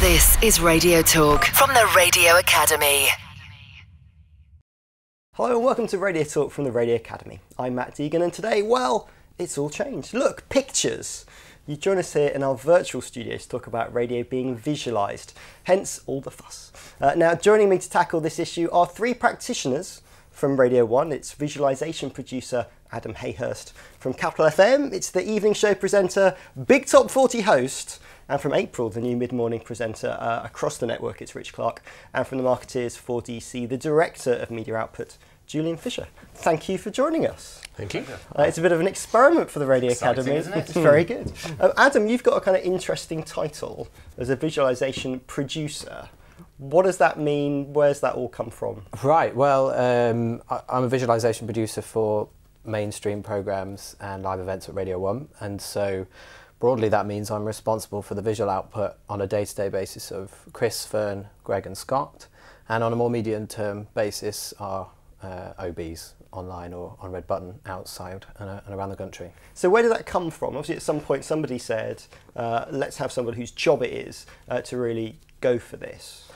This is Radio Talk from the Radio Academy. Hello and welcome to Radio Talk from the Radio Academy. I'm Matt Deegan and today, well, it's all changed. Look, pictures. You join us here in our virtual studio to talk about radio being visualised, hence all the fuss. Now, joining me to tackle this issue are three practitioners from Radio 1. It's visualisation producer Adam Hayhurst. From Capital FM, it's the evening show presenter, Big Top 40 host, and from April, the new mid-morning presenter across the network, it's Rich Clark. And from the Marketeers for DC, the Director of Media Output, Julian Fisher. Thank you for joining us. Thank you. It's a bit of an experiment for the Radio Academy. Isn't it? It's very good. Adam, you've got a kind of interesting title as a visualisation producer. What does that mean? Where's that all come from? Right, well, I'm a visualisation producer for mainstream programmes and live events at Radio 1, and so broadly that means I'm responsible for the visual output on a day-to-day basis of Chris, Fern, Greg and Scott, and on a more medium-term basis our OBs online or on Red Button outside and around the country. So where did that come from? Obviously at some point somebody said, let's have somebody whose job it is to really go for this.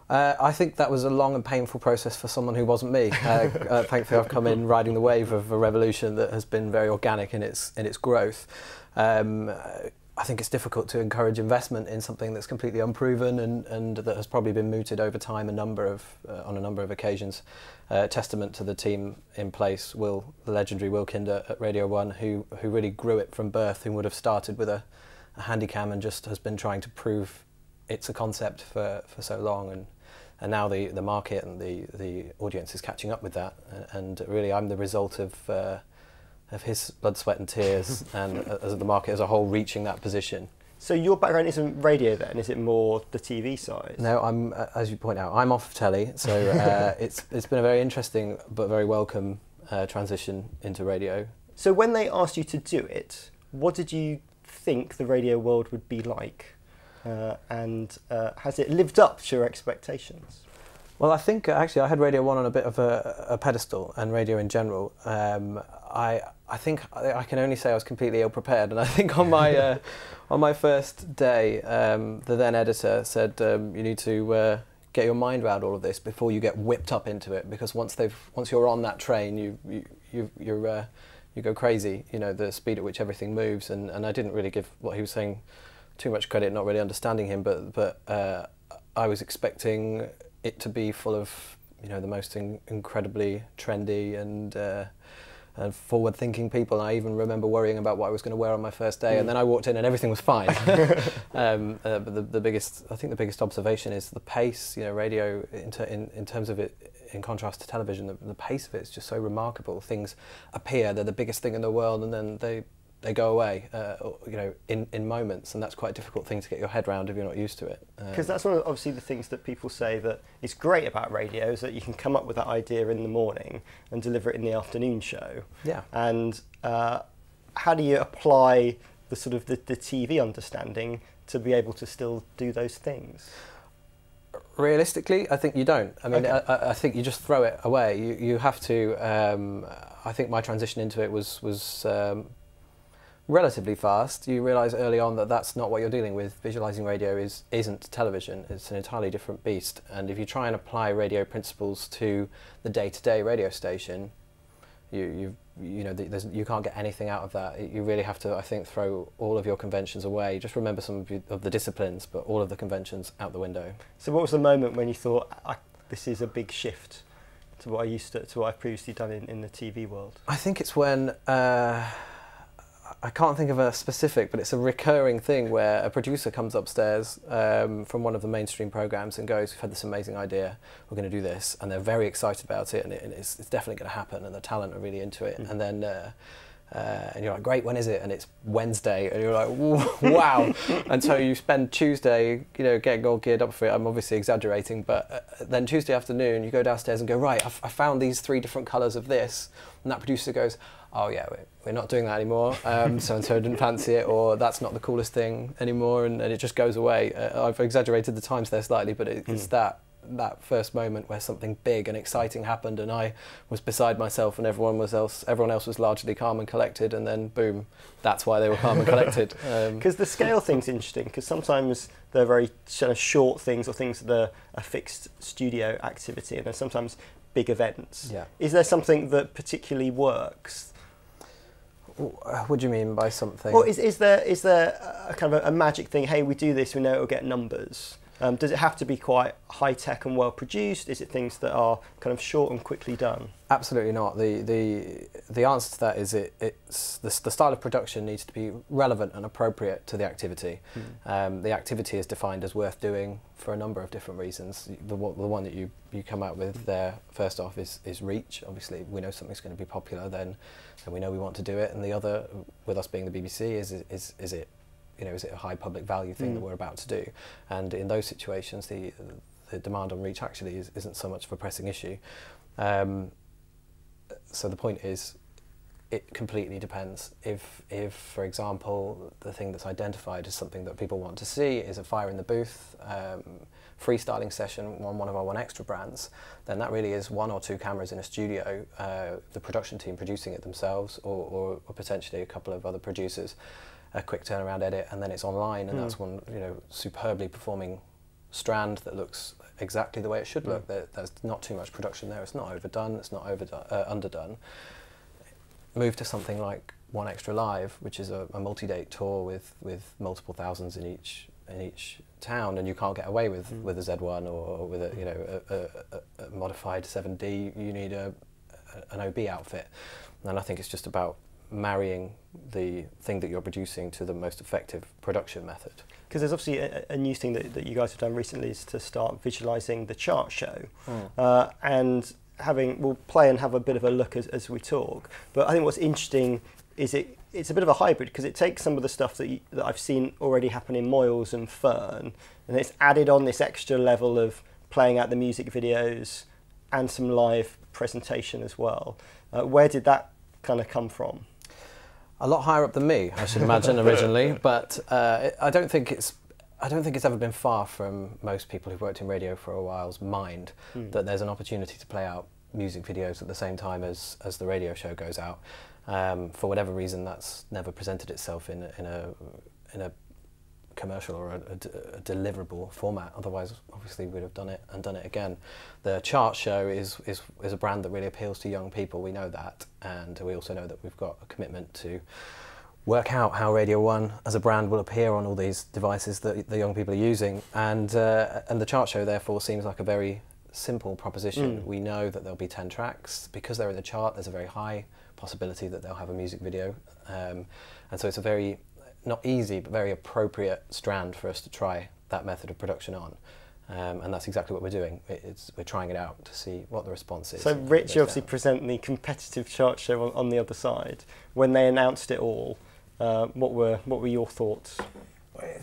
I think that was a long and painful process for someone who wasn't me. Thankfully I've come in riding the wave of a revolution that has been very organic in its growth. I think it's difficult to encourage investment in something that's completely unproven and that has probably been mooted over time on a number of occasions. Testament to the team in place, the legendary Will Kinder at Radio 1, who really grew it from birth, who would have started with a handycam and just has been trying to prove it's a concept for so long, and now the market and the audience is catching up with that, and really I'm the result of his blood, sweat and tears and as the market as a whole reaching that position. So your background isn't radio then, is it more the TV side? No, I'm, as you point out, I'm off telly, so it's been a very interesting but very welcome transition into radio. So when they asked you to do it, what did you think the radio world would be like? And has it lived up to your expectations? Well, I think actually I had Radio 1 on a bit of a pedestal, and radio in general. I think I can only say I was completely ill-prepared, and I think on my first day, the then editor said you need to get your mind around all of this before you get whipped up into it, because once you're on that train, you go crazy. You know, the speed at which everything moves, and I didn't really give what he was saying too much credit, not really understanding him, but I was expecting it to be full of, you know, the most incredibly trendy and forward-thinking people. And I even remember worrying about what I was going to wear on my first day, and then I walked in and everything was fine. But the biggest observation is the pace. You know, radio in terms of it, in contrast to television, the pace of it is just so remarkable. Things appear, they're the biggest thing in the world, and then they go away, you know, in moments, and that's quite a difficult thing to get your head around if you're not used to it. Because that's one of obviously the things that people say that is great about radio, is that you can come up with that idea in the morning and deliver it in the afternoon show. Yeah. And how do you apply the sort of the TV understanding to be able to still do those things? Realistically, I think you don't. I mean, okay. I think you just throw it away. You have to. I think my transition into it was relatively fast. You realise early on that that's not what you're dealing with. Visualising radio isn't television. It's an entirely different beast. And if you try and apply radio principles to the day-to-day radio station, you can't get anything out of that. You really have to, I think, throw all of your conventions away. Just remember some of the disciplines, but all of the conventions out the window. So what was the moment when you thought, this is a big shift to what I've previously done in the TV world? I think it's when I can't think of a specific, but it's a recurring thing where a producer comes upstairs from one of the mainstream programmes and goes, we've had this amazing idea, we're going to do this, and they're very excited about it, and it's definitely going to happen, and the talent are really into it, and then and you're like, great, when is it? And it's Wednesday, and you're like, wow. And so you spend Tuesday, you know, getting all geared up for it. I'm obviously exaggerating, but then Tuesday afternoon you go downstairs and go, right, I found these 3 different colours of this, and that producer goes, oh yeah, we're not doing that anymore, so-and-so didn't fancy it, or that's not the coolest thing anymore, and it just goes away. I've exaggerated the times there slightly, but it's that first moment where something big and exciting happened, and I was beside myself, and everyone else was largely calm and collected, and then boom, that's why they were calm and collected. Because the scale thing's interesting, because sometimes there are very kind of short things or things that are a fixed studio activity, and then sometimes big events. Yeah. Is there something that particularly works? What do you mean by something? Or is there a kind of a magic thing? Hey, we do this, we know it'll get numbers. Does it have to be quite high tech and well produced? Is it things that are kind of short and quickly done? Absolutely not. The answer to that is it's the style of production needs to be relevant and appropriate to the activity. The activity is defined as worth doing for a number of different reasons. The one that you come out with there first off is reach. Obviously, we know something's going to be popular, then we know we want to do it. And the other, with us being the BBC, is it, you know, is it a high public value thing that we're about to do? And in those situations, the demand on reach actually isn't so much of a pressing issue. So the point is, it completely depends. If, for example, the thing that's identified as something that people want to see is a fire in the booth, freestyling session on one of our One Extra brands, then that really is 1 or 2 cameras in a studio, the production team producing it themselves, or potentially a couple of other producers, a quick turnaround edit, and then it's online, and that's one, you know, superbly performing strand that looks exactly the way it should look. There's not too much production there. It's not overdone. It's not underdone. Move to something like One Extra Live, which is a multi-date tour with multiple thousands in each town, and you can't get away with a Z1 or with a modified 7D. You need an OB outfit, and I think it's just about marrying the thing that you're producing to the most effective production method. Because there's obviously a new thing that you guys have done recently is to start visualising the chart show, and we'll play and have a bit of a look as we talk. But I think what's interesting is it's a bit of a hybrid, because it takes some of the stuff that I've seen already happen in Moyles and Fern, and it's added on this extra level of playing out the music videos and some live presentation as well. Where did that kind of come from? A lot higher up than me, I should imagine, originally, but I don't think it's ever been far from most people who've worked in radio for a while's mind that there's an opportunity to play out music videos at the same time as the radio show goes out. For whatever reason, that's never presented itself in a commercial or a deliverable format. Otherwise, obviously, we'd have done it again. The chart show is a brand that really appeals to young people. We know that, and we also know that we've got a commitment to work out how Radio 1 as a brand will appear on all these devices that the young people are using, and the chart show therefore seems like a very simple proposition. We know that there'll be 10 tracks. Because they're in the chart, there's a very high possibility that they'll have a music video, and so it's a very, not easy, but very appropriate strand for us to try that method of production on. And that's exactly what we're doing. We're trying it out to see what the response is. So Rich, you obviously present the competitive chart show on the other side. When they announced it all, what were your thoughts?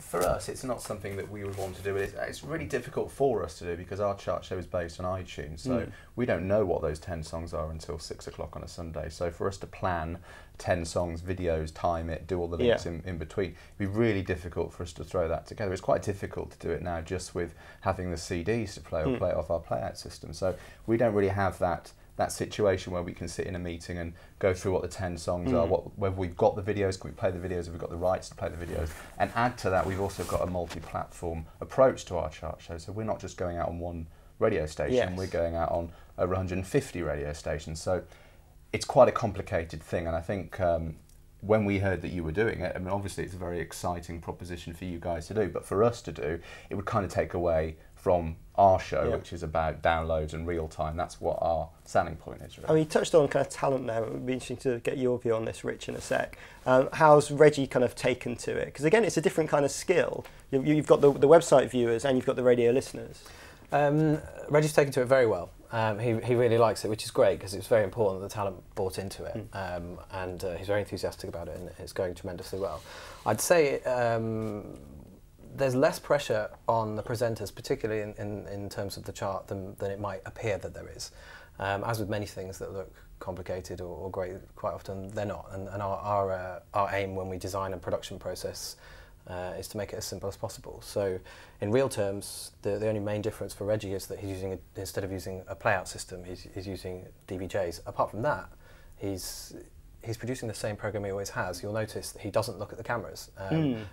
For us, it's not something that we would want to do. It's really difficult for us to do because our chart show is based on iTunes, so we don't know what those 10 songs are until 6 o'clock on a Sunday. So for us to plan 10 songs, videos, time it, do all the links in between, it'd be really difficult for us to throw that together. It's quite difficult to do it now just with having the CDs to play or play it off our playout system. So we don't really have that situation where we can sit in a meeting and go through what the 10 songs are, whether we've got the videos, can we play the videos, have we got the rights to play the videos, and add to that we've also got a multi-platform approach to our chart show, so we're not just going out on one radio station, we're going out on over 150 radio stations, so it's quite a complicated thing, and I think when we heard that you were doing it, I mean obviously it's a very exciting proposition for you guys to do, but for us to do, it would kind of take away from our show, which is about downloads and real time. That's what our selling point is. Really. I mean, you touched on kind of talent there. It would be interesting to get your view on this, Rich, in a sec. How's Reggie kind of taken to it? Because again, it's a different kind of skill. You've got the website viewers and you've got the radio listeners. Reggie's taken to it very well. He really likes it, which is great because it's very important that the talent bought into it, and he's very enthusiastic about it, and it's going tremendously well. I'd say there's less pressure on the presenters, particularly in terms of the chart, than it might appear that there is. As with many things that look complicated or great, quite often they're not. And our aim when we design a production process is to make it as simple as possible. So in real terms, the only main difference for Reggie is that he's using, instead of using a playout system, he's using DVJs. Apart from that, he's he's producing the same program he always has, you'll notice that he doesn't look at the cameras.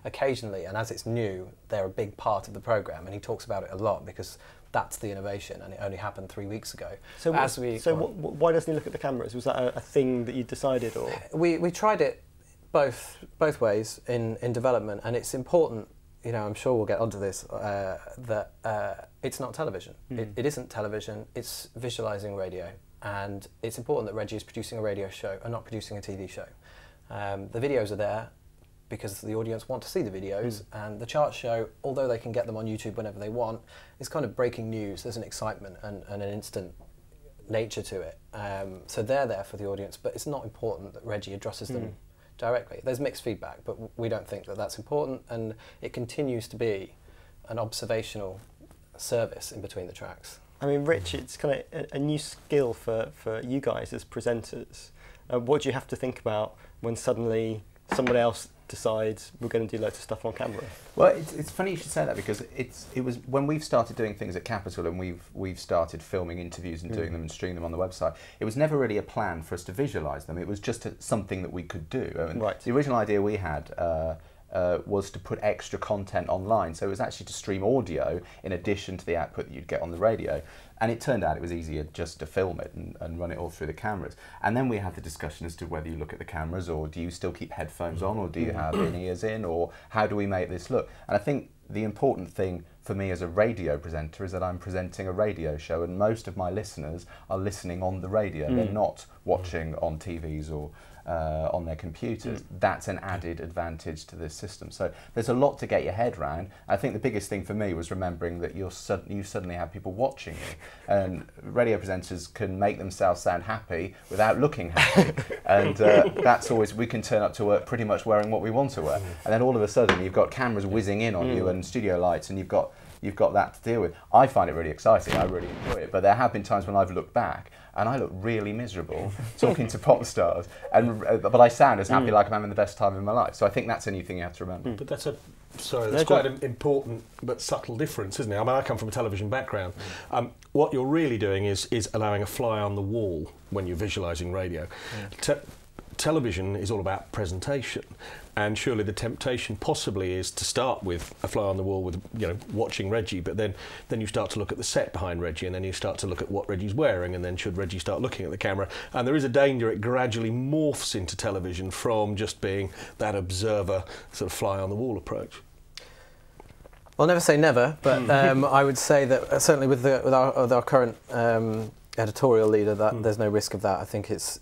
Occasionally, and as it's new, they're a big part of the program, and he talks about it a lot because that's the innovation, and it only happened 3 weeks ago. So, why doesn't he look at the cameras? Was that a thing that you decided, or we tried it both ways in development, and it's important. You know, I'm sure we'll get onto this. That it's not television. It isn't television. It's visualizing radio, and it's important that Reggie is producing a radio show and not producing a TV show. The videos are there because the audience want to see the videos, and the chart show, although they can get them on YouTube whenever they want, is kind of breaking news. There's an excitement and an instant nature to it. So they're there for the audience, but it's not important that Reggie addresses them directly. There's mixed feedback, but we don't think that that's important, and it continues to be an observational service in between the tracks. I mean, Rich, it's kind of a new skill for you guys as presenters. What do you have to think about when suddenly someone else decides we're going to do loads of stuff on camera? Well, it's funny you should say that, because it was when we've started doing things at Capital and we've started filming interviews and doing them and streaming them on the website. It was never really a plan for us to visualise them. It was just something that we could do. And the original idea we had was to put extra content online, so it was actually to stream audio in addition to the output that you'd get on the radio. And it turned out it was easier just to film it and run it all through the cameras. And then we had the discussion as to whether you look at the cameras, or do you still keep headphones on, or do you have in-ears in, or how do we make this look? And I think the important thing for me as a radio presenter is that I'm presenting a radio show, and most of my listeners are listening on the radio. They're not watching on TVs or on their computers. That's an added advantage to this system. So there's a lot to get your head around. I think the biggest thing for me was remembering that you suddenly have people watching you, and radio presenters can make themselves sound happy without looking happy. And that's always, we can turn up to work pretty much wearing what we want to wear, and then all of a sudden you've got cameras whizzing in on you and studio lights, and you've got that to deal with. I find it really exciting. I really enjoy it. But there have been times when I've looked back and I look really miserable talking to pop stars, but I sound as happy like I'm having the best time of my life. So I think that's a new thing you have to remember. But that's quite an important but subtle difference, isn't it? I mean, I come from a television background. What you're really doing is allowing a fly on the wall when you're visualising radio. Television is all about presentation, and surely the temptation possibly is to start with a fly on the wall with, you know, watching Reggie, but then you start to look at the set behind Reggie, and then you start to look at what Reggie's wearing, and then should Reggie start looking at the camera, and there is a danger it gradually morphs into television from just being that observer sort of fly on the wall approach. I'll never say never, but I would say that certainly with our current editorial leader, that there's no risk of that. I think it's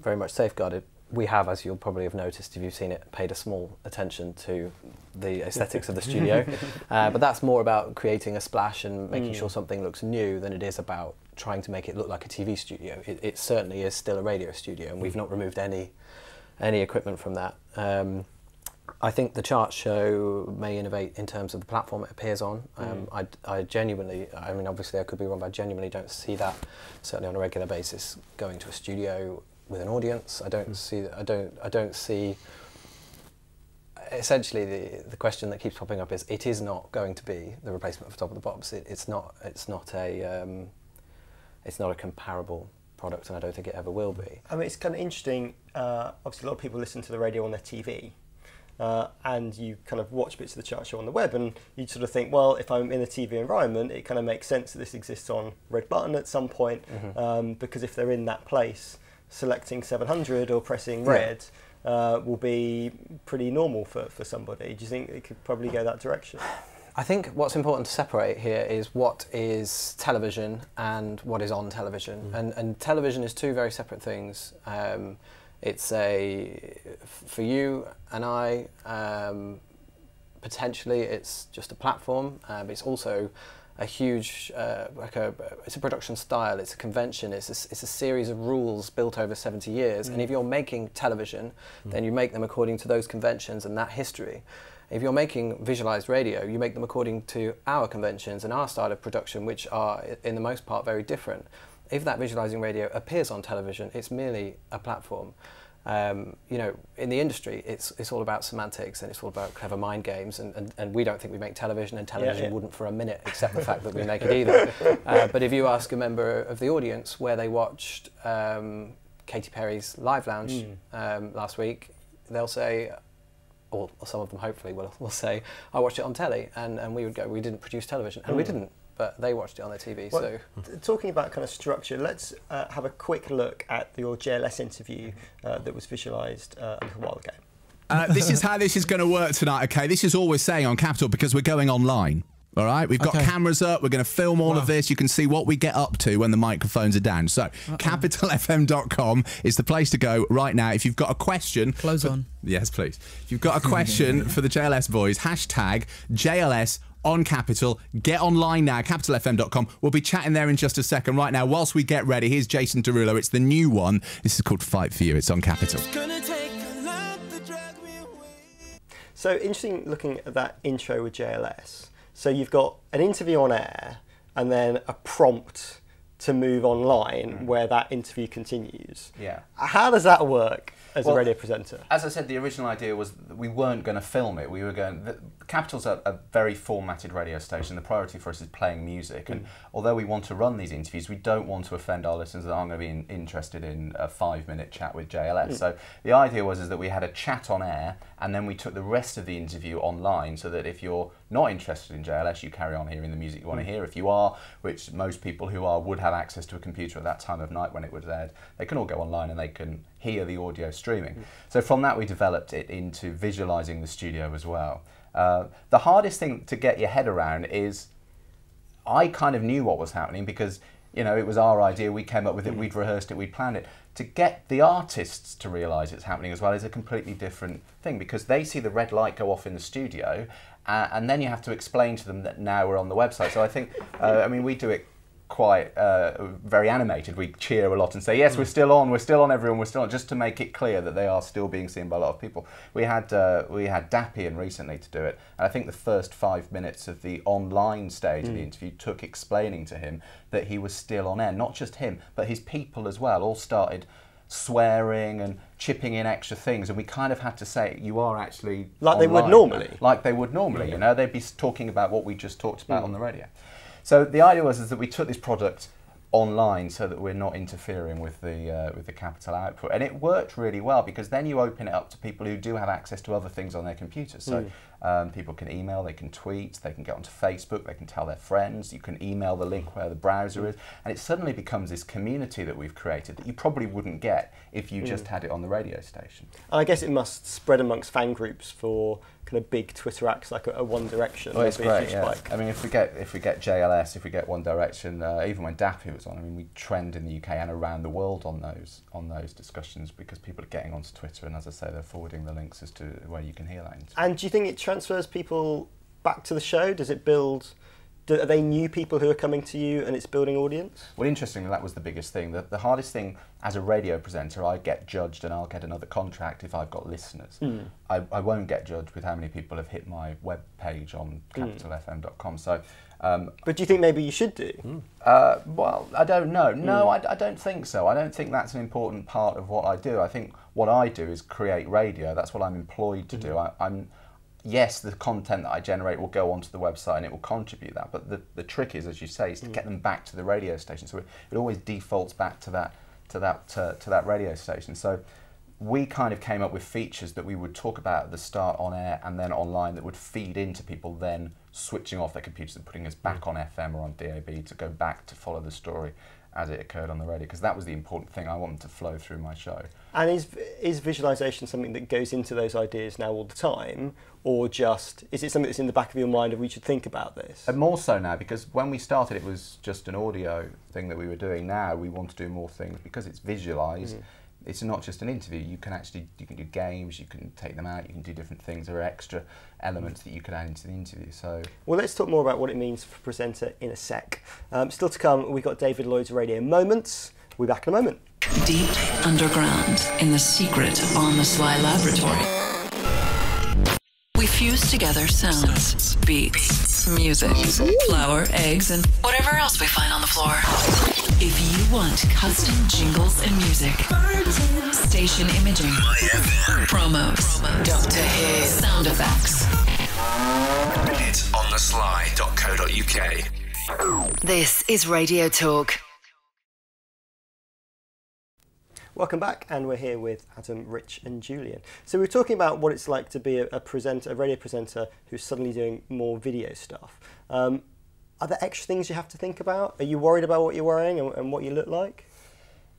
very much safeguarded. We have, as you'll probably have noticed if you've seen it, paid a small attention to the aesthetics of the studio, but that's more about creating a splash and making sure something looks new than it is about trying to make it look like a TV studio. It certainly is still a radio studio, and we've not removed any equipment from that. I think the chart show may innovate in terms of the platform it appears on. I genuinely, I mean, obviously I could be wrong, but I genuinely don't see that, certainly on a regular basis, going to a studio with an audience. I don't see that. I don't see. Essentially, the question that keeps popping up is, it is not going to be the replacement for Top of the Pops. It's not a comparable product, and I don't think it ever will be. I mean, it's kind of interesting. Obviously, a lot of people listen to the radio on their TV. And you kind of watch bits of the chart show on the web, and you sort of think, well, if I'm in a TV environment, it kind of makes sense that this exists on Red Button at some point, because if they're in that place, selecting 700 or pressing red will be pretty normal for somebody. Do you think it could probably go that direction? I think what's important to separate here is what is television and what is on television, and television is two very separate things. It's for you and I, potentially it's just a platform, but it's also a huge, it's a production style, it's a convention, it's a series of rules built over 70 years, and if you're making television, then you make them according to those conventions and that history. If you're making visualised radio, you make them according to our conventions and our style of production, which are, in the most part, very different. If that visualising radio appears on television, it's merely a platform. You know, in the industry, it's all about semantics, and it's all about clever mind games, and we don't think we make television, and television wouldn't for a minute accept the fact that we make it either. But if you ask a member of the audience where they watched Katy Perry's Live Lounge last week, they'll say, or some of them hopefully will say, I watched it on telly, and we would go, we didn't produce television, and we didn't, but they watched it on their TV. Well, so, talking about kind of structure, let's have a quick look at your JLS interview that was visualised a little while ago. This is how this is going to work tonight, okay? This is all we're saying on Capital because we're going online. All right, we've got cameras up. We're going to film all of this. You can see what we get up to when the microphones are down. So, capitalfm.com is the place to go right now. If you've got a question... Clothes on. Yes, please. If you've got a question for the JLS boys, hashtag JLS on Capital. Get online now, capitalfm.com. We'll be chatting there in just a second. Right now, whilst we get ready, here's Jason Derulo. It's the new one. This is called Fight For You. It's on Capital. So, interesting looking at that intro with JLS. So you've got an interview on air and then a prompt to move online where that interview continues. Yeah. How does that work as a radio presenter? As I said, the original idea was that we weren't going to film it. We were going... Capital's a very formatted radio station. The priority for us is playing music. And although we want to run these interviews, we don't want to offend our listeners that aren't going to be interested in a 5-minute chat with JLS. So the idea was that we had a chat on air and then we took the rest of the interview online so that if you're not interested in JLS, you carry on hearing the music you want to hear. If you are, which most people who are would have access to a computer at that time of night when it was aired, they can all go online and they can hear the audio streaming. So from that we developed it into visualising the studio as well. The hardest thing to get your head around is I kind of knew what was happening because, you know, it was our idea, we came up with it, we'd rehearsed it, we'd planned it. To get the artists to realise it's happening as well is a completely different thing because they see the red light go off in the studio and then you have to explain to them that now we're on the website. So I think, I mean, we do it quite very animated. We cheer a lot and say, yes, we're still on everyone, we're still on, just to make it clear that they are still being seen by a lot of people. We had Dappy in recently to do it, and I think the first 5 minutes of the online stage of the interview took explaining to him that he was still on air. Not just him, but his people as well, all started swearing and chipping in extra things, and we kind of had to say, you are actually like online. They would normally, you know, they'd be talking about what we just talked about on the radio. So the idea was that we took this product online so that we're not interfering with the Capital output, and it worked really well because then you open it up to people who do have access to other things on their computers. So people can email, they can tweet, they can get onto Facebook, they can tell their friends, you can email the link where the browser is, and it suddenly becomes this community that we've created that you probably wouldn't get if you just had it on the radio station. And I guess it must spread amongst fan groups for kind of big Twitter acts like a One Direction. Oh, it's great, yeah. I mean, if we get JLS, if we get One Direction, even when Dappy was on, I mean, we trend in the UK and around the world on those discussions because people are getting onto Twitter and, as I say, they're forwarding the links as to where you can hear that. And do you think it transfers people back to the show? Does it build... Are they new people who are coming to you and it's building audience? Well, interestingly, that was the biggest thing. The hardest thing as a radio presenter, I get judged and I'll get another contract if I've got listeners. I won't get judged with how many people have hit my web page on capitalfm.com. So, but do you think maybe you should do? Well, I don't know. No, I don't think so. I don't think that's an important part of what I do. I think what I do is create radio. That's what I'm employed to do. Yes, the content that I generate will go onto the website and it will contribute that, but the trick is, as you say, is to get them back to the radio station. So it always defaults back to that radio station. So we kind of came up with features that we would talk about at the start on air and then online that would feed into people then switching off their computers and putting us back on FM or on DAB to go back to follow the story as it occurred on the radio, because that was the important thing. I wanted to flow through my show. And is visualisation something that goes into those ideas now all the time, or just, is it something that's in the back of your mind of we should think about this? And more so now, because when we started it was just an audio thing that we were doing. Now we want to do more things because it's visualised. It's not just an interview. You can do games, you can take them out, you can do different things. There are extra elements that you could add into the interview. So, well, let's talk more about what it means for a presenter in a sec. Still to come, we've got David Lloyd's Radio Moments. We'll be back in a moment. Deep underground in the secret On the Sly laboratory, we fuse together sounds, beats, music, flour, eggs, and whatever else we find on the floor. If you want custom jingles and music, station imaging, promos, Dr. His, sound effects, it's onthesly.co.uk. This is Radio Talk. Welcome back, and we're here with Adam, Rich and Julian. So we're talking about what it's like to be a radio presenter who's suddenly doing more video stuff. Are there extra things you have to think about? Are you worried about what you're wearing and what you look like?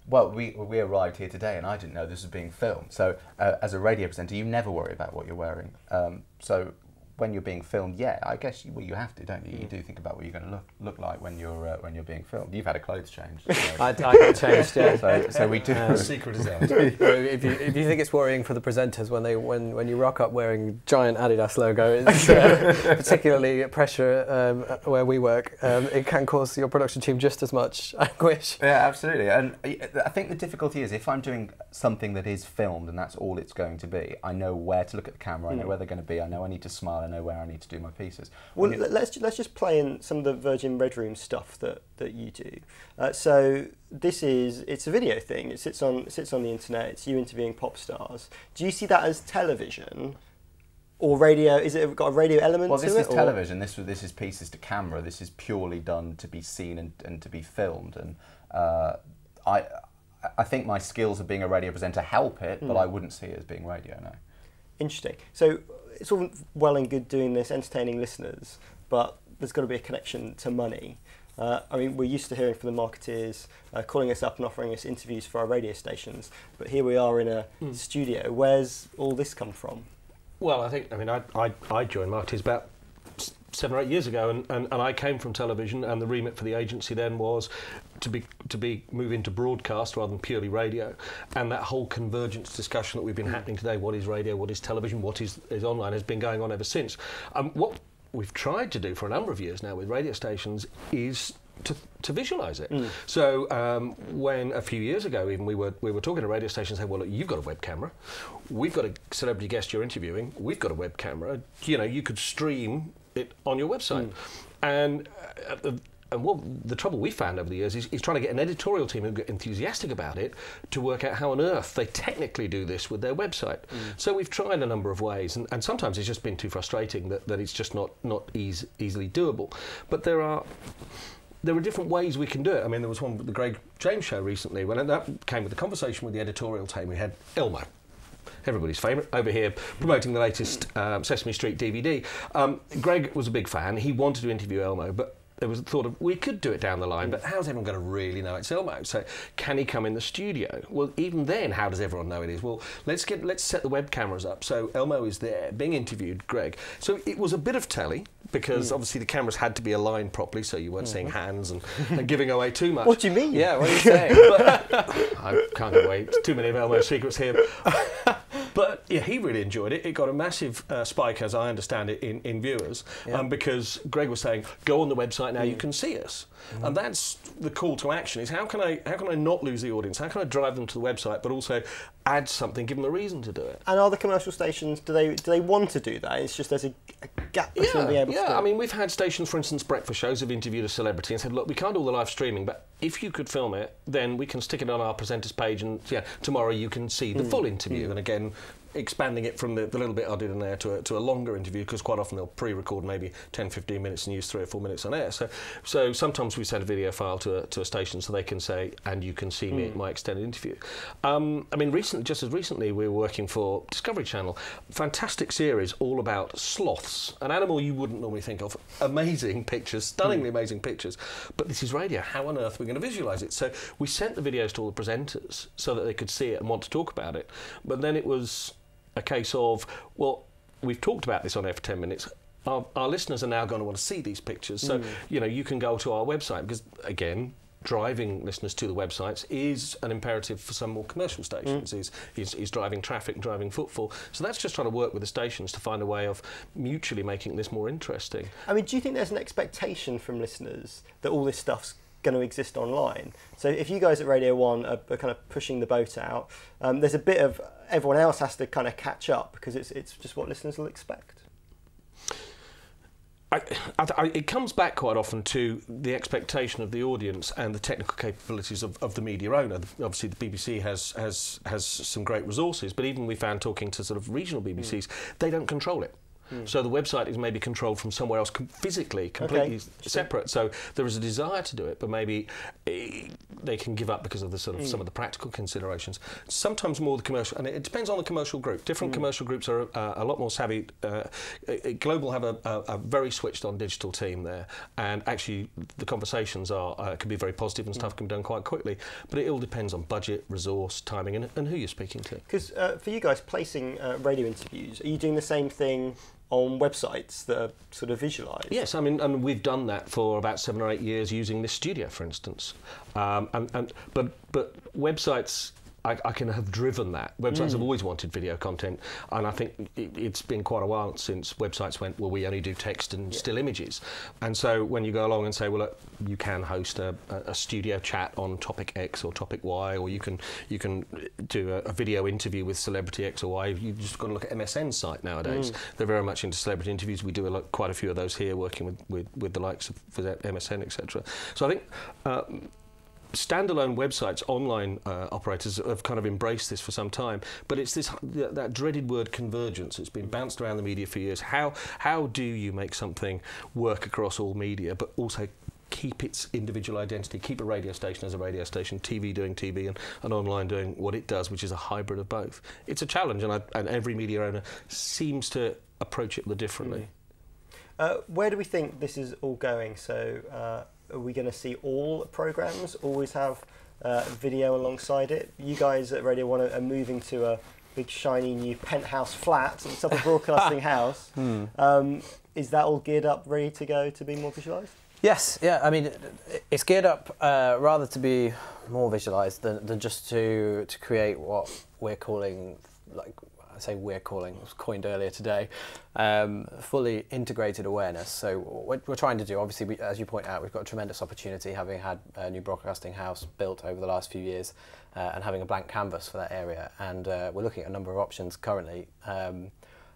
Well, we arrived here today and I didn't know this was being filmed. So as a radio presenter, you never worry about what you're wearing. So when you're being filmed, yeah, I guess you have to, don't you? You do think about what you're going to look like when you're being filmed. You've had a clothes change. So. I got changed, yeah. So we do. The secret is out. if you think it's worrying for the presenters when you rock up wearing giant Adidas logo, it's particularly pressure where we work. It can cause your production team just as much anguish. Yeah, absolutely. And I think the difficulty is if I'm doing something that is filmed and that's all it's going to be, I know where to look at the camera. I know where they're going to be. I know I need to smile. I know where I need to do my pieces. Well, let's just play in some of the Virgin Red Room stuff that you do. So it's a video thing. It sits on the internet. It's you interviewing pop stars. Do you see that as television or radio? Is it got a radio element to it? Well, this is television. This is pieces to camera. This is purely done to be seen and to be filmed. And I think my skills of being a radio presenter help it, but I wouldn't see it as being radio, no. Interesting. So it's all well and good doing this, entertaining listeners, but there's got to be a connection to money. I mean, we're used to hearing from the marketeers calling us up and offering us interviews for our radio stations, but here we are in a studio. Where's all this come from? Well, I joined marketeers about 7 or 8 years ago, and I came from television, and the remit for the agency then was to move into broadcast rather than purely radio, and that whole convergence discussion that we've been happening today, what is radio, what is television, what is online, has been going on ever since. What we've tried to do for a number of years now with radio stations is to visualise it. So when a few years ago even we were talking to radio stations saying, well, look, you've got a web camera, we've got a celebrity guest you're interviewing, we've got a web camera, you could stream it on your website. And what the trouble we found over the years is trying to get an editorial team who get enthusiastic about it to work out how on earth they technically do this with their website. So we've tried a number of ways, and sometimes it's just been too frustrating that it's just not easily doable. But there are different ways we can do it. I mean, there was one with the Greg James show recently, when that came with a conversation with the editorial team. We had Elmo, everybody's favourite, over here promoting the latest Sesame Street DVD. Greg was a big fan. He wanted to interview Elmo, but there was a thought of, we could do it down the line, but how's everyone going to really know it's Elmo? So can he come in the studio? Well, even then, how does everyone know it is? Well, let's set the web cameras up. So Elmo is there, being interviewed, Greg. So it was a bit of telly, because obviously the cameras had to be aligned properly, so you weren't seeing hands and giving away too much. What do you mean? Yeah, what are you saying? I can't give away too many of Elmo's secrets here. But yeah, he really enjoyed it. It got a massive spike, as I understand it, in viewers, because Greg was saying, go on the website now, you can see us. And that's the call to action, is how can I not lose the audience? How can I drive them to the website, but also add something, give them a reason to do it? And are the commercial stations, do they want to do that? It's just there's a gap between being able to do it. I mean, we've had stations, for instance, breakfast shows, have interviewed a celebrity and said, look, we can't do all the live streaming, but if you could film it, then we can stick it on our presenters page, and tomorrow you can see the full interview. And again, expanding it from the little bit I did in there to a longer interview, because quite often they'll pre-record maybe 10-15 minutes and use 3 or 4 minutes on air. So sometimes we send a video file to a station so they can say, and you can see me at my extended interview. I mean, just as recently we were working for Discovery Channel, fantastic series all about sloths, an animal you wouldn't normally think of. Amazing pictures, stunningly amazing pictures, but this is radio. How on earth are we going to visualise it? So we sent the videos to all the presenters so that they could see it and want to talk about it, but then it was a case of, well, we've talked about this on air for 10 minutes. Our listeners are now going to want to see these pictures. So, you can go to our website, because, again, driving listeners to the websites is an imperative for some more commercial stations, is driving traffic, driving footfall. So that's just trying to work with the stations to find a way of mutually making this more interesting. I mean, do you think there's an expectation from listeners that all this stuff's going to exist online? So if you guys at Radio 1 are kind of pushing the boat out, there's a bit of everyone else has to kind of catch up, because it's just what listeners will expect. It comes back quite often to the expectation of the audience and the technical capabilities of the media owner. Obviously, the BBC has some great resources, but even we found talking to sort of regional BBCs, they don't control it. So the website is maybe controlled from somewhere else, physically, completely separate. So there is a desire to do it, but maybe they can give up because of the sort of some of the practical considerations. Sometimes more the commercial, and it depends on the commercial group. Different commercial groups are a lot more savvy. Global have a very switched on digital team there, and actually the conversations can be very positive and stuff can be done quite quickly, but it all depends on budget, resource, timing, and who you're speaking to. Because for you guys, placing radio interviews, are you doing the same thing on websites that are sort of visualised? Yes, I mean we've done that for about 7 or 8 years using this studio, for instance. But websites, I can have driven that. Websites have always wanted video content, and I think it's been quite a while since websites went, well, we only do text and still images. And so when you go along and say, well, look, you can host a studio chat on topic X or topic Y, or you can do a video interview with celebrity X or Y. You've just got to look at MSN's site nowadays. They're very much into celebrity interviews. We do quite a few of those here, working with the likes of MSN, etc. So I think standalone websites, online operators have kind of embraced this for some time, but it's that dreaded word convergence. It's been bounced around the media for years. How do you make something work across all media, but also keep its individual identity, keep a radio station as a radio station, TV doing TV, and online doing what it does, which is a hybrid of both? It's a challenge, and every media owner seems to approach it differently. Where do we think this is all going? So are we going to see all programmes always have video alongside it? You guys at Radio 1 are moving to a big shiny new penthouse flat at the top of Broadcasting House. Is that all geared up, ready to go, to be more visualised? Yes, yeah. I mean, it's geared up rather to be more visualised than just to create what we're calling, like I say we're calling, it was coined earlier today, fully integrated awareness. So what we're trying to do, obviously, as you point out, we've got a tremendous opportunity, having had a new broadcasting house built over the last few years and having a blank canvas for that area. And we're looking at a number of options currently.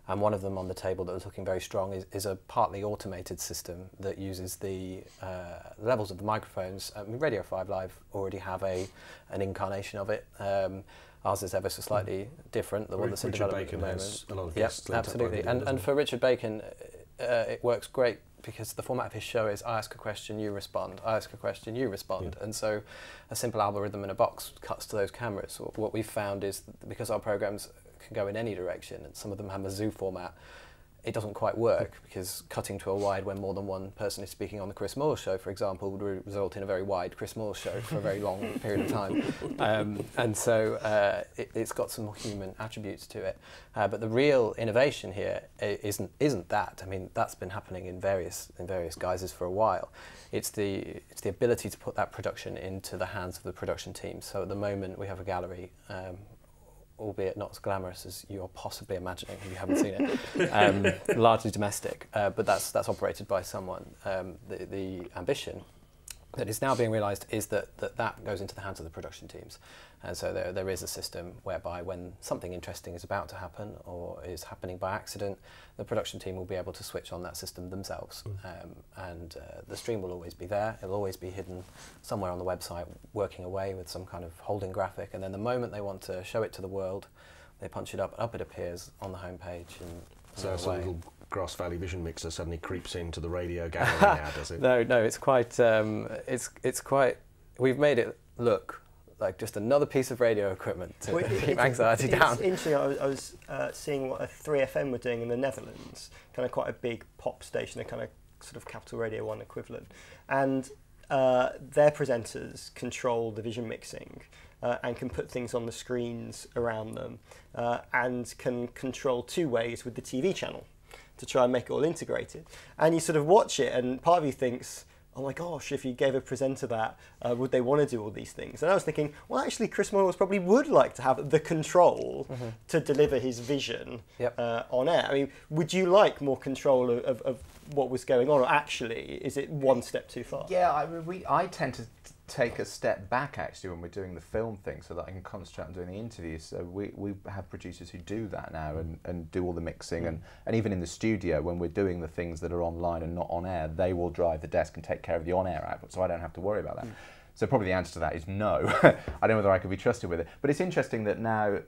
And one of them on the table that was looking very strong is a partly automated system that uses the levels of the microphones. I mean, Radio 5 Live already have an incarnation of it. Ours is ever so slightly different, the one that's in development at the moment. A lot of Yep, absolutely. And for Richard Bacon, it works great because the format of his show is I ask a question, you respond. I ask a question, you respond. And so a simple algorithm in a box cuts to those cameras. What we've found is that because our programs can go in any direction, and some of them have a zoo format, it doesn't quite work, because cutting to a wide when more than one person is speaking on the Chris Moore show, for example, would result in a very wide Chris Moore show for a very long period of time. And so it's got some more human attributes to it. But the real innovation here isn't that. I mean, that's been happening in various guises for a while. It's the ability to put that production into the hands of the production team. So at the moment we have a gallery, albeit not as glamorous as you're possibly imagining if you haven't seen it, largely domestic, but that's operated by someone. The ambition that is now being realised is that goes into the hands of the production teams. And so there is a system whereby when something interesting is about to happen or is happening by accident, the production team will be able to switch on that system themselves. And the stream will always be there. It'll always be hidden somewhere on the website, working away with some kind of holding graphic. And then the moment they want to show it to the world, they punch it up it appears on the homepage. So a little Grass Valley Vision mixer suddenly creeps into the radio gallery now, does it? No, it's quite. It's quite. We've made it look like just another piece of radio equipment to keep anxiety down. It's interesting. I was seeing what a 3FM were doing in the Netherlands, kind of quite a big pop station, a kind of sort of Capital Radio 1 equivalent, and their presenters control the vision mixing. And can put things on the screens around them, and can control two ways with the TV channel to try and make it all integrated. And you sort of watch it, and part of you thinks, oh my gosh, if you gave a presenter that, would they want to do all these things? And I was thinking, well, actually, Chris Moyles probably would like to have the control to deliver his vision on air. I mean, would you like more control of what was going on, or actually, is it one step too far? Yeah, I tend to take a step back actually when we're doing the film thing, so that I can concentrate on doing the interviews. So we have producers who do that now and do all the mixing, and even in the studio when we're doing the things that are online and not on air, they will drive the desk and take care of the on-air output, so I don't have to worry about that. So probably the answer to that is no. I don't know whether I could be trusted with it. But it's interesting that now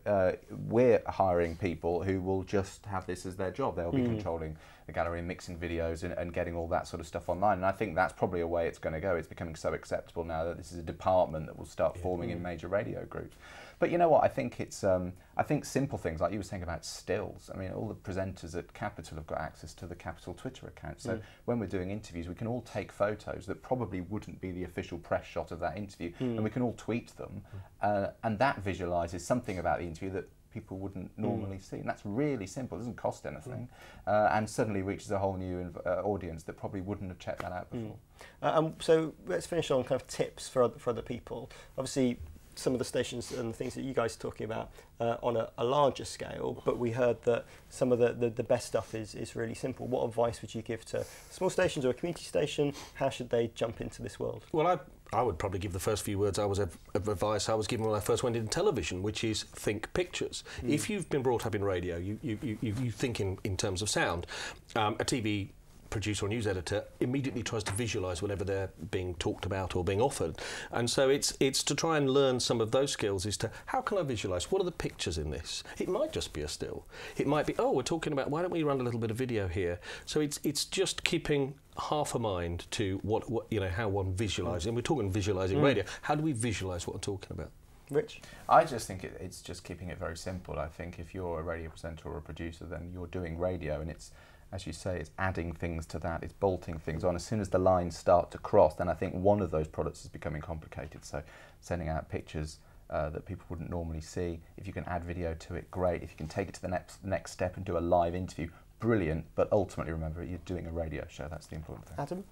we're hiring people who will just have this as their job. They'll be controlling the gallery and mixing videos and getting all that sort of stuff online. And I think that's probably a way it's going to go. It's becoming so acceptable now that this is a department that will start forming in major radio groups. But you know what? I think it's I think simple things like you were saying about stills. I mean, all the presenters at Capital have got access to the Capital Twitter account. So when we're doing interviews, we can all take photos that probably wouldn't be the official press shot of that interview, and we can all tweet them, and that visualises something about the interview that people wouldn't normally see. And that's really simple. It doesn't cost anything, and suddenly reaches a whole new audience that probably wouldn't have checked that out before. So let's finish on kind of tips for other people. Obviously, some of the stations and the things that you guys are talking about on a larger scale, but we heard that some of the best stuff is really simple. What advice would you give to small stations or a community station? How should they jump into this world? Well, I would probably give the first few words of advice I was given when I first went into television, which is think pictures. If you've been brought up in radio, you think in terms of sound. A TV producer or news editor immediately tries to visualise whatever they're being talked about or being offered, and so it's to try and learn some of those skills. Is to how can I visualise? What are the pictures in this? It might just be a still. It might be, oh, we're talking about, why don't we run a little bit of video here? So it's just keeping half a mind to what you know, how one visualises. And we're talking visualising radio. How do we visualise what we're talking about? Rich? I just think it's just keeping it very simple. I think if you're a radio presenter or a producer, then you're doing radio, and it's, as you say, it's adding things to that, it's bolting things on. As soon as the lines start to cross, then I think one of those products is becoming complicated. So sending out pictures that people wouldn't normally see. If you can add video to it, great. If you can take it to the next step and do a live interview, brilliant. But ultimately, remember, you're doing a radio show. That's the important thing. Adam?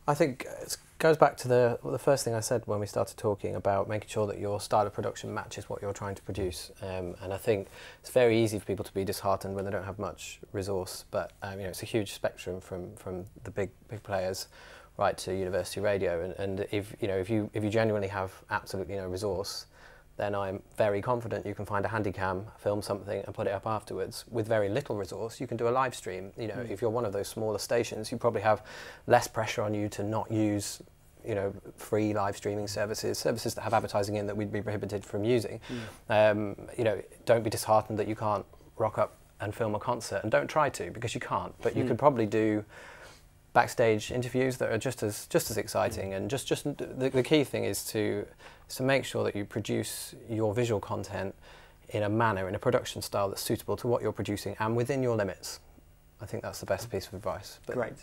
I think it goes back to the first thing I said when we started talking about making sure that your style of production matches what you're trying to produce. And I think it's very easy for people to be disheartened when they don't have much resource. But you know, it's a huge spectrum from the big players right to university radio. And if you genuinely have absolutely no resource, then I'm very confident you can find a handycam, film something and put it up afterwards. With very little resource, you can do a live stream. You know, if you're one of those smaller stations, you probably have less pressure on you to not use, you know, free live streaming services that have advertising in that we'd be prohibited from using. You know, don't be disheartened that you can't rock up and film a concert, and don't try to, because you can't. But you could probably do backstage interviews that are just as exciting. And just the key thing is to make sure that you produce your visual content in a manner, in a production style that's suitable to what you're producing and within your limits. I think that's the best piece of advice. Great.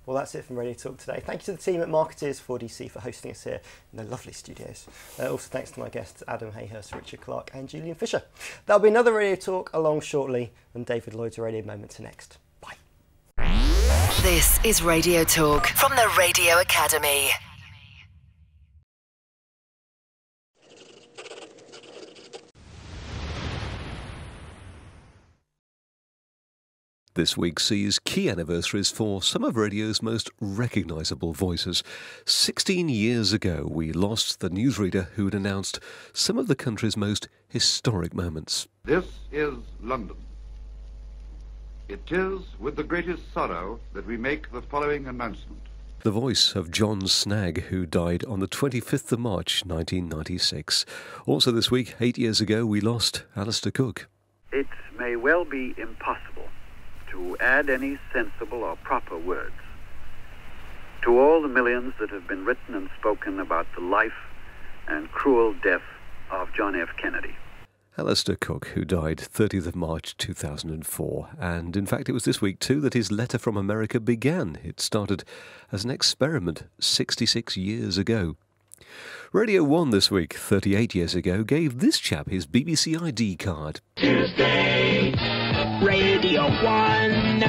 Well, that's it from Radio Talk today. Thank you to the team at Marketeers 4DC for hosting us here in their lovely studios. Also thanks to my guests Adam Hayhurst, Richard Clark and Julian Fisher. There'll be another Radio Talk along shortly, and David Lloyd's Radio Moments are next. Bye. This is Radio Talk from the Radio Academy. This week sees key anniversaries for some of radio's most recognisable voices. 16 years ago, we lost the newsreader who had announced some of the country's most historic moments. This is London. It is with the greatest sorrow that we make the following announcement. The voice of John Snagg, who died on the 25th of March 1996. Also this week, 8 years ago, we lost Alistair Cook. It may well be impossible to add any sensible or proper words to all the millions that have been written and spoken about the life and cruel death of John F. Kennedy. Alistair Cook, who died 30th of March 2004. And in fact, it was this week too that his letter from America began. It started as an experiment 66 years ago. Radio 1 this week, 38 years ago, gave this chap his BBC ID card. Tuesday, Radio 1.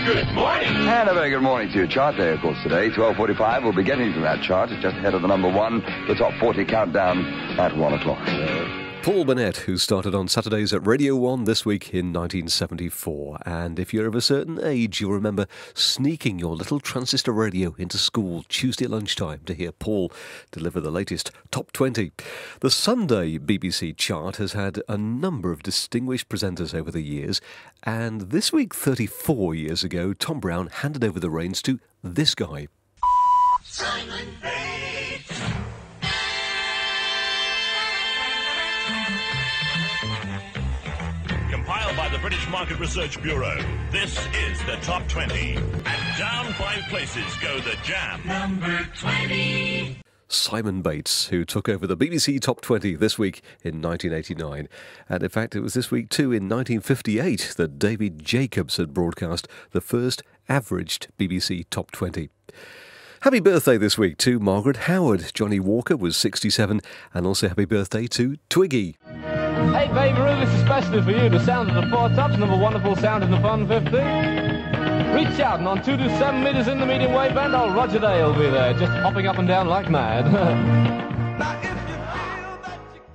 Good morning. And a very good morning to you. Chart day, of course, today. 12:45. We'll be getting to that chart. It's just ahead of the number 1, the top 40 countdown at 1 o'clock. Paul Burnett, who started on Saturdays at Radio 1 this week in 1974. And if you're of a certain age, you'll remember sneaking your little transistor radio into school Tuesday lunchtime to hear Paul deliver the latest Top 20. The Sunday BBC chart has had a number of distinguished presenters over the years. And this week, 34 years ago, Tom Brown handed over the reins to this guy. Simon Bates. British Market Research Bureau. This is the Top 20. And down 5 places go the Jam. Number 20. Simon Bates, who took over the BBC Top 20 this week in 1989. And in fact, it was this week too, in 1958, that David Jacobs had broadcast the first averaged BBC Top 20. Happy birthday this week to Margaret Howard. Johnny Walker was 67, and also happy birthday to Twiggy. Hey, Babe Roo, this is especially for you. The sound of the Four Tops, number wonderful sound in the Fun 50. Reach out, and on 2 to 7 metres in the medium wave band, old Roger Day will be there, just hopping up and down like mad.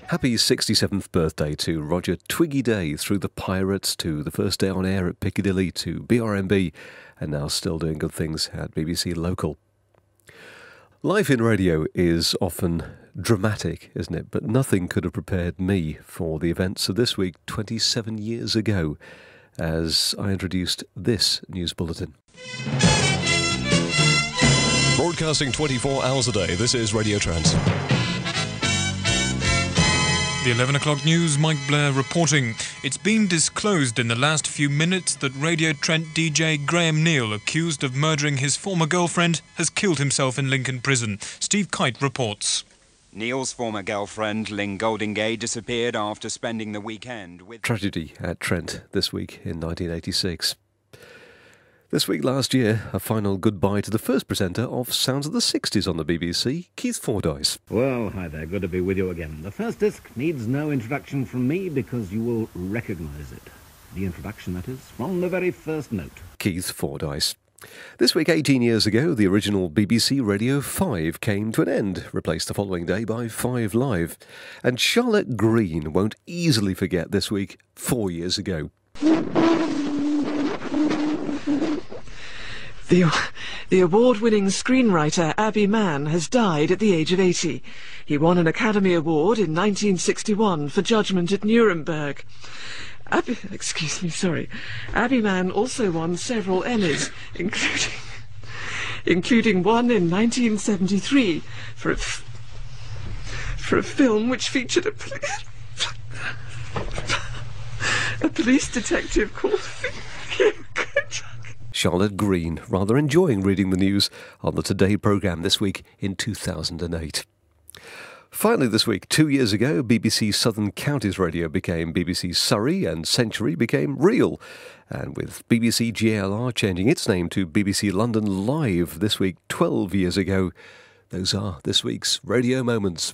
Happy 67th birthday to Roger Twiggy Day, through the Pirates to the first day on air at Piccadilly to BRMB, and now still doing good things at BBC Local. Life in radio is often dramatic, isn't it? But nothing could have prepared me for the events of this week 27 years ago, as I introduced this news bulletin. Broadcasting 24 hours a day, this is Radio Trent. The 11 o'clock news, Mike Blair reporting. It's been disclosed in the last few minutes that Radio Trent DJ Graham Neal, accused of murdering his former girlfriend, has killed himself in Lincoln Prison. Steve Kite reports. Neal's former girlfriend, Lynn Goldingay, disappeared after spending the weekend with... Tragedy at Trent this week in 1986. This week last year, a final goodbye to the first presenter of Sounds of the 60s on the BBC, Keith Fordyce. Well, hi there, good to be with you again. The first disc needs no introduction from me because you will recognise it. The introduction, that is, from the very first note. Keith Fordyce. This week, 18 years ago, the original BBC Radio 5 came to an end, replaced the following day by 5 Live. And Charlotte Green won't easily forget this week, 4 years ago. The award-winning screenwriter Abbie Mann has died at the age of 80. He won an Academy Award in 1961 for Judgment at Nuremberg. Abbie Mann also won several Emmys, including one in 1973 for a film which featured a police detective called Charlotte Green, rather enjoying reading the news on the Today programme this week in 2008. Finally this week, 2 years ago, BBC Southern Counties Radio became BBC Surrey and Century became Real. And with BBC GLR changing its name to BBC London Live this week, 12 years ago, those are this week's Radio Moments.